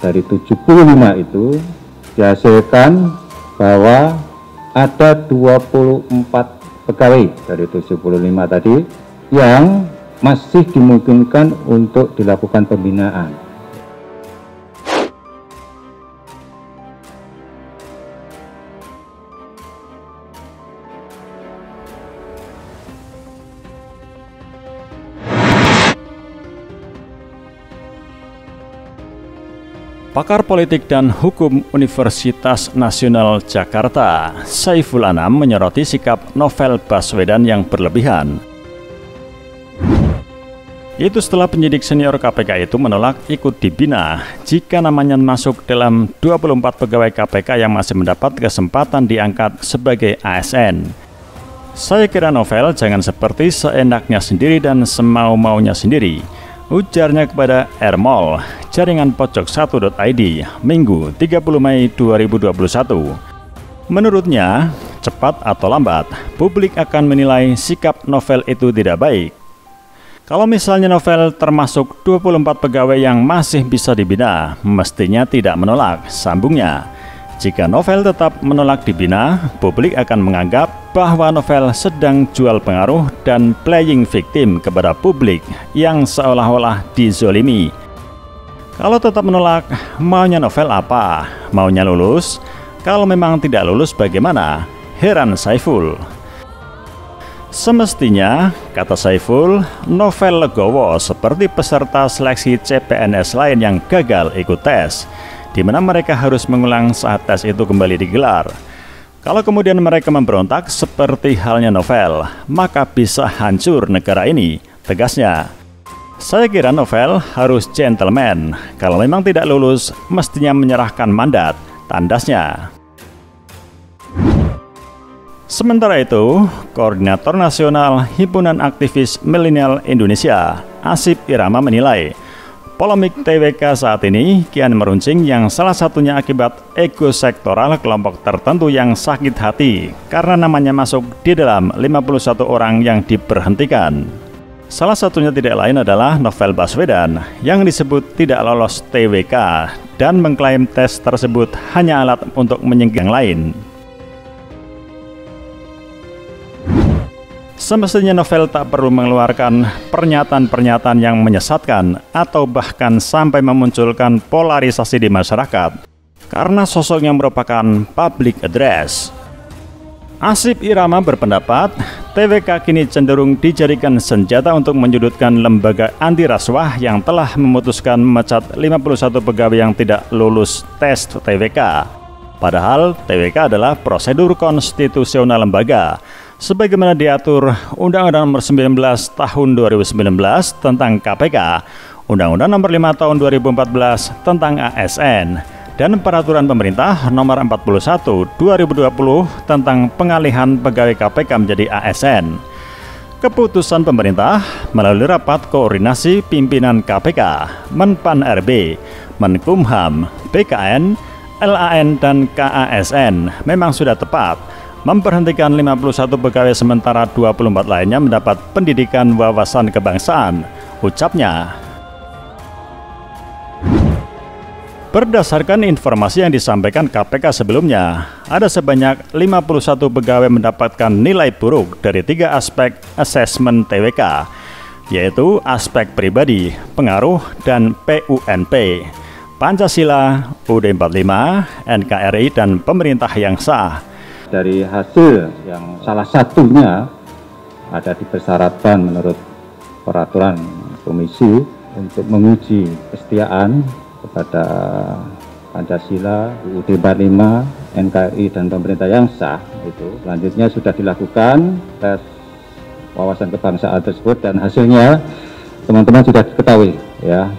dari 75 itu dihasilkan bahwa ada 24 pegawai dari 75 tadi yang masih dimungkinkan untuk dilakukan pembinaan. Pakar Politik dan Hukum Universitas Nasional Jakarta, Saiful Anam, menyoroti sikap Novel Baswedan yang berlebihan. Itu setelah penyidik senior KPK itu menolak ikut dibina jika namanya masuk dalam 24 pegawai KPK yang masih mendapat kesempatan diangkat sebagai ASN. Saya kira Novel jangan seperti seenaknya sendiri dan semau-maunya sendiri, ujarnya kepada Ermol, jaringan pojok1.id, Minggu 30 Mei 2021. Menurutnya, cepat atau lambat, publik akan menilai sikap Novel itu tidak baik. Kalau misalnya Novel termasuk 24 pegawai yang masih bisa dibina, mestinya tidak menolak, sambungnya. Jika Novel tetap menolak dibina, publik akan menganggap bahwa Novel sedang jual pengaruh dan playing victim kepada publik yang seolah-olah dizolimi. Kalau tetap menolak, maunya Novel apa? Maunya lulus? Kalau memang tidak lulus bagaimana? Heran Saiful. Semestinya, kata Saiful, Novel legowo seperti peserta seleksi CPNS lain yang gagal ikut tes, di mana mereka harus mengulang saat tes itu kembali digelar. Kalau kemudian mereka memberontak seperti halnya Novel, maka bisa hancur negara ini, tegasnya. Saya kira Novel harus gentleman. Kalau memang tidak lulus, mestinya menyerahkan mandat, tandasnya. Sementara itu, Koordinator Nasional Himpunan Aktivis Milenial Indonesia, Asip Irama, menilai polemik TWK saat ini kian meruncing yang salah satunya akibat ego sektoral kelompok tertentu yang sakit hati karena namanya masuk di dalam 51 orang yang diberhentikan. Salah satunya tidak lain adalah Novel Baswedan yang disebut tidak lolos TWK dan mengklaim tes tersebut hanya alat untuk menyingkirkan yang lain. Semestinya Novel tak perlu mengeluarkan pernyataan-pernyataan yang menyesatkan atau bahkan sampai memunculkan polarisasi di masyarakat karena sosoknya merupakan public address. Asip Irama berpendapat TWK kini cenderung dijadikan senjata untuk menyudutkan lembaga anti rasuah yang telah memutuskan memecat 51 pegawai yang tidak lulus tes TWK. Padahal TWK adalah prosedur konstitusional lembaga sebagaimana diatur Undang-Undang Nomor 19 Tahun 2019 tentang KPK, Undang-Undang Nomor 5 Tahun 2014 tentang ASN, dan Peraturan Pemerintah Nomor 41 2020 tentang pengalihan pegawai KPK menjadi ASN. Keputusan pemerintah melalui rapat koordinasi pimpinan KPK, Menpan RB, Menkumham, BKN, LAN, dan KASN memang sudah tepat memberhentikan 51 pegawai sementara 24 lainnya mendapat pendidikan wawasan kebangsaan, ucapnya. Berdasarkan informasi yang disampaikan KPK sebelumnya, ada sebanyak 51 pegawai mendapatkan nilai buruk dari 3 aspek asesmen TWK, yaitu aspek pribadi, pengaruh, dan PUNP, Pancasila, UUD 45, NKRI, dan pemerintah yang sah. Dari hasil yang salah satunya ada dipersyaratkan menurut peraturan komisi untuk menguji kesetiaan kepada Pancasila, UUD 45, NKRI, dan pemerintah yang sah. Itu selanjutnya sudah dilakukan tes wawasan kebangsaan tersebut dan hasilnya teman-teman sudah diketahui ya.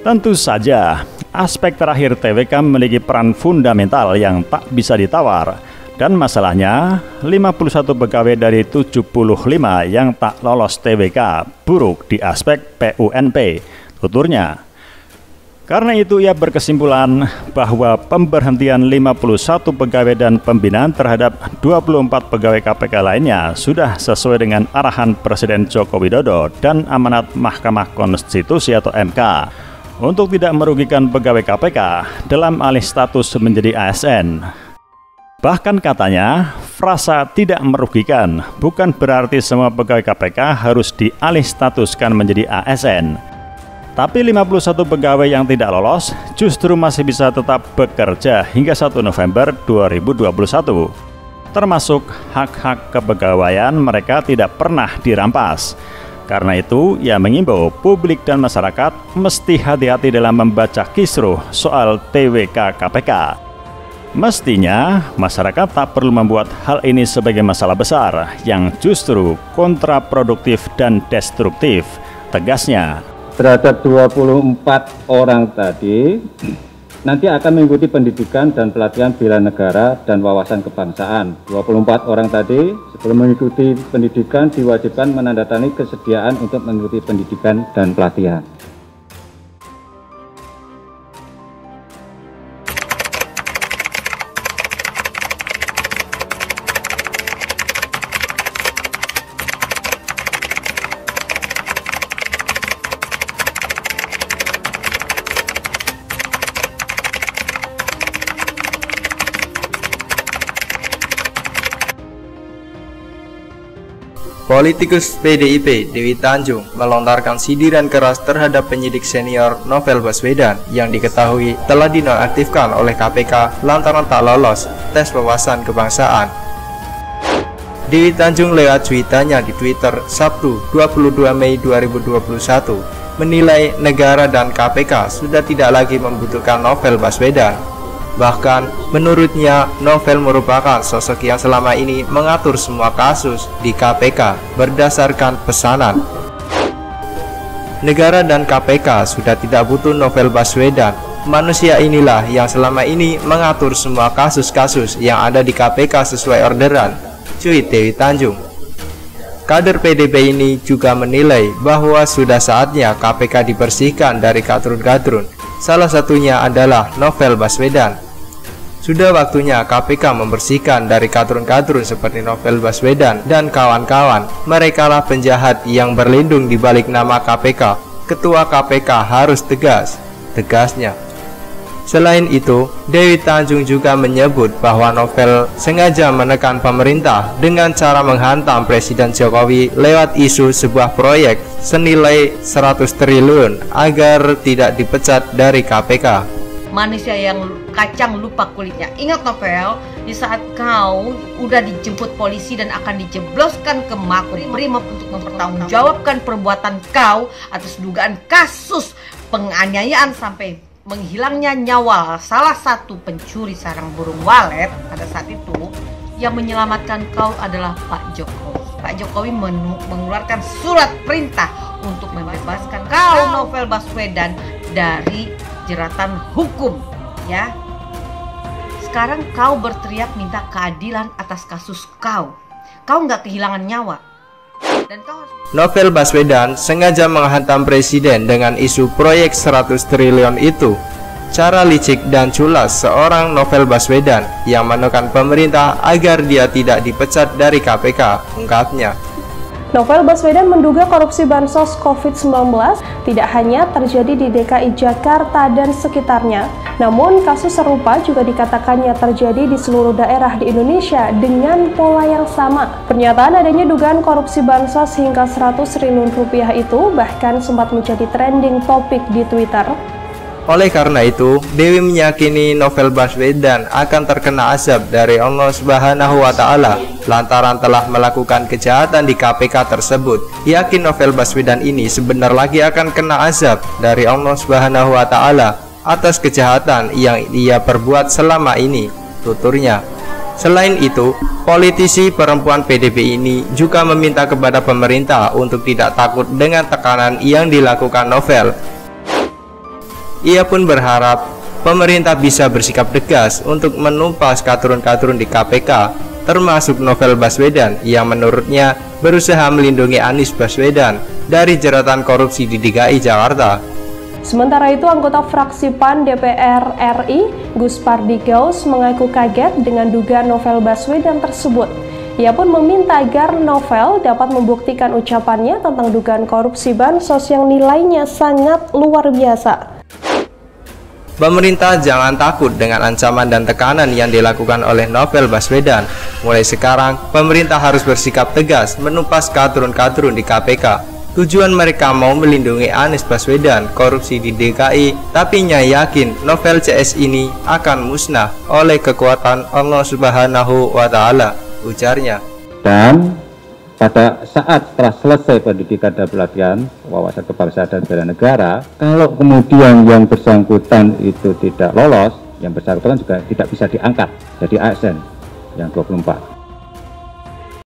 Tentu saja, aspek terakhir TWK memiliki peran fundamental yang tak bisa ditawar. Dan masalahnya, 51 pegawai dari 75 yang tak lolos TWK buruk di aspek PUNP, tuturnya. Karena itu ia berkesimpulan bahwa pemberhentian 51 pegawai dan pembinaan terhadap 24 pegawai KPK lainnya sudah sesuai dengan arahan Presiden Joko Widodo dan amanat Mahkamah Konstitusi atau MK. untuk tidak merugikan pegawai KPK dalam alih status menjadi ASN. Bahkan katanya, frasa tidak merugikan bukan berarti semua pegawai KPK harus dialih statuskan menjadi ASN. Tapi 51 pegawai yang tidak lolos justru masih bisa tetap bekerja hingga 1 November 2021. Termasuk hak-hak kepegawaian mereka tidak pernah dirampas. Karena itu, ia mengimbau publik dan masyarakat mesti hati-hati dalam membaca kisruh soal TWK KPK. Mestinya, masyarakat tak perlu membuat hal ini sebagai masalah besar yang justru kontraproduktif dan destruktif, tegasnya. Terhadap 24 orang tadi, nanti akan mengikuti pendidikan dan pelatihan bela negara dan wawasan kebangsaan. 24 orang tadi sebelum mengikuti pendidikan diwajibkan menandatangani kesediaan untuk mengikuti pendidikan dan pelatihan. Politikus PDIP Dewi Tanjung melontarkan sindiran keras terhadap penyidik senior Novel Baswedan yang diketahui telah dinonaktifkan oleh KPK lantaran tak lolos tes wawasan kebangsaan. Dewi Tanjung lewat cuitannya di Twitter Sabtu 22 Mei 2021 menilai negara dan KPK sudah tidak lagi membutuhkan Novel Baswedan. Bahkan, menurutnya, Novel merupakan sosok yang selama ini mengatur semua kasus di KPK berdasarkan pesanan. Negara dan KPK sudah tidak butuh Novel Baswedan. Manusia inilah yang selama ini mengatur semua kasus-kasus yang ada di KPK sesuai orderan, cuit Dewi Tanjung. Kader PDIP ini juga menilai bahwa sudah saatnya KPK dibersihkan dari kadrun-kadrun. Salah satunya adalah Novel Baswedan. Sudah waktunya KPK membersihkan dari kadrun-kadrun seperti Novel Baswedan dan kawan-kawan. Merekalah penjahat yang berlindung di balik nama KPK. Ketua KPK harus tegas, tegasnya. Selain itu, Dewi Tanjung juga menyebut bahwa Novel sengaja menekan pemerintah dengan cara menghantam Presiden Jokowi lewat isu sebuah proyek senilai 100 triliun agar tidak dipecat dari KPK. Manusia yang kacang lupa kulitnya. Ingat Novel, di saat kau udah dijemput polisi dan akan dijebloskan ke Makobrimob untuk mempertanggungjawabkan perbuatan kau atas dugaan kasus penganiayaan sampai menghilangnya nyawa salah satu pencuri sarang burung walet pada saat itu, yang menyelamatkan kau adalah Pak Jokowi. Pak Jokowi mengeluarkan surat perintah untuk membebaskan kau Novel Baswedan dari jeratan hukum, ya. Sekarang kau berteriak minta keadilan atas kasus kau. Kau nggak kehilangan nyawa. Dan kau Novel Baswedan sengaja menghantam presiden dengan isu proyek 100 triliun itu. Cara licik dan culas seorang Novel Baswedan yang menekan pemerintah agar dia tidak dipecat dari KPK, ungkapnya. Novel Baswedan menduga korupsi bansos COVID-19 tidak hanya terjadi di DKI Jakarta dan sekitarnya, namun kasus serupa juga dikatakannya terjadi di seluruh daerah di Indonesia dengan pola yang sama. Pernyataan adanya dugaan korupsi bansos hingga 100 triliun rupiah itu bahkan sempat menjadi trending topik di Twitter. Oleh karena itu, Dewi meyakini Novel Baswedan akan terkena azab dari Allah Subhanahu wa Ta'ala lantaran telah melakukan kejahatan di KPK tersebut. Yakin Novel Baswedan ini sebentar lagi akan kena azab dari Allah Subhanahu wa Ta'ala atas kejahatan yang ia perbuat selama ini, tuturnya. Selain itu, politisi perempuan PDIP ini juga meminta kepada pemerintah untuk tidak takut dengan tekanan yang dilakukan Novel. Ia pun berharap pemerintah bisa bersikap tegas untuk menumpas kadrun-kadrun di KPK, termasuk Novel Baswedan yang menurutnya berusaha melindungi Anies Baswedan dari jeratan korupsi di DKI Jakarta. Sementara itu, anggota fraksi PAN DPR RI, Gus Pardi Gaus, mengaku kaget dengan dugaan Novel Baswedan tersebut. Ia pun meminta agar Novel dapat membuktikan ucapannya tentang dugaan korupsi bansos yang nilainya sangat luar biasa. Pemerintah jangan takut dengan ancaman dan tekanan yang dilakukan oleh Novel Baswedan. Mulai sekarang, pemerintah harus bersikap tegas menumpas kadrun-kadrun di KPK. Tujuan mereka mau melindungi Anies Baswedan korupsi di DKI, tapi Nyai yakin novel CS ini akan musnah oleh kekuatan Allah Subhanahu wa Ta'ala, ujarnya. Dan pada saat setelah selesai pendidikan dan pelatihan wawasan kebangsaan dan bela negara, kalau kemudian yang bersangkutan itu tidak lolos, yang bersangkutan juga tidak bisa diangkat jadi ASN yang 24.